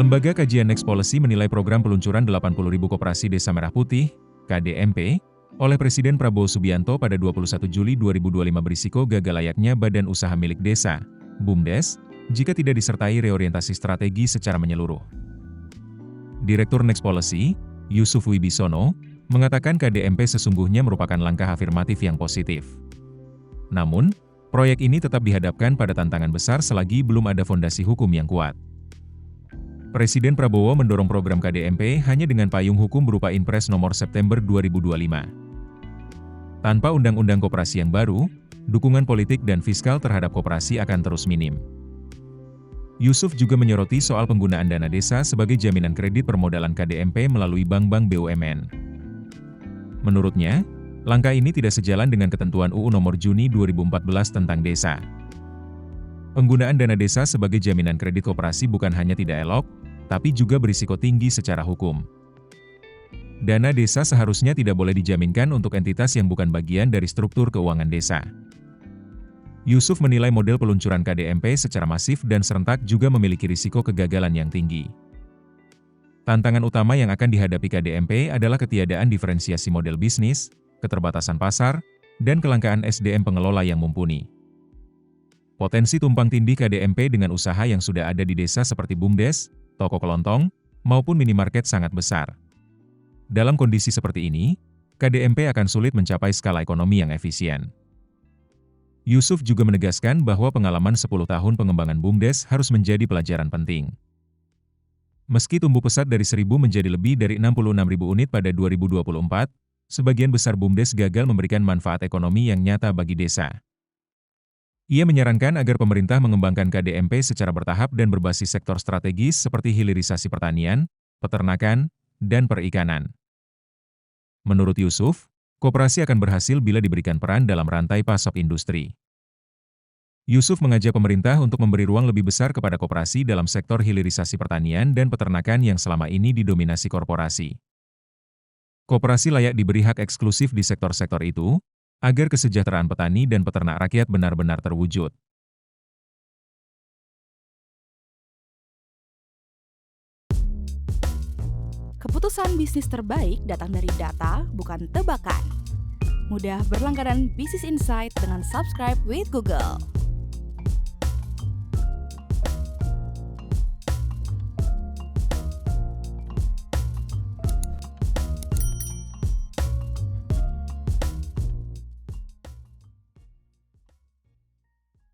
Lembaga Kajian Next Policy menilai program peluncuran 80.000 koperasi Desa Merah Putih, KDMP, oleh Presiden Prabowo Subianto pada 21 Juli 2025 berisiko gagal layaknya badan usaha milik desa, BUMDes, jika tidak disertai reorientasi strategi secara menyeluruh. Direktur Next Policy, Yusuf Wibisono, mengatakan KDMP sesungguhnya merupakan langkah afirmatif yang positif. Namun, proyek ini tetap dihadapkan pada tantangan besar selagi belum ada fondasi hukum yang kuat. Presiden Prabowo mendorong program KDMP hanya dengan payung hukum berupa Inpres nomor September 2025. Tanpa undang-undang koperasi yang baru, dukungan politik dan fiskal terhadap koperasi akan terus minim. Yusuf juga menyoroti soal penggunaan dana desa sebagai jaminan kredit permodalan KDMP melalui bank-bank BUMN. Menurutnya, langkah ini tidak sejalan dengan ketentuan UU Nomor Juni 2014 tentang desa. Penggunaan dana desa sebagai jaminan kredit koperasi bukan hanya tidak elok, tapi juga berisiko tinggi secara hukum. Dana desa seharusnya tidak boleh dijaminkan untuk entitas yang bukan bagian dari struktur keuangan desa. Yusuf menilai model peluncuran KDMP secara masif dan serentak juga memiliki risiko kegagalan yang tinggi. Tantangan utama yang akan dihadapi KDMP adalah ketiadaan diferensiasi model bisnis, keterbatasan pasar, dan kelangkaan SDM pengelola yang mumpuni. Potensi tumpang tindih KDMP dengan usaha yang sudah ada di desa seperti BUMDes, toko kelontong, maupun minimarket sangat besar. Dalam kondisi seperti ini, KDMP akan sulit mencapai skala ekonomi yang efisien. Yusuf juga menegaskan bahwa pengalaman 10 tahun pengembangan BUMDes harus menjadi pelajaran penting. Meski tumbuh pesat dari 1.000 menjadi lebih dari 66.000 unit pada 2024, sebagian besar BUMDes gagal memberikan manfaat ekonomi yang nyata bagi desa. Ia menyarankan agar pemerintah mengembangkan KDMP secara bertahap dan berbasis sektor strategis seperti hilirisasi pertanian, peternakan, dan perikanan. Menurut Yusuf, koperasi akan berhasil bila diberikan peran dalam rantai pasok industri. Yusuf mengajak pemerintah untuk memberi ruang lebih besar kepada koperasi dalam sektor hilirisasi pertanian dan peternakan yang selama ini didominasi korporasi. Koperasi layak diberi hak eksklusif di sektor-sektor itu, agar kesejahteraan petani dan peternak rakyat benar-benar terwujud. Keputusan bisnis terbaik datang dari data, bukan tebakan. Mudah berlangganan Business Insight dengan subscribe with Google.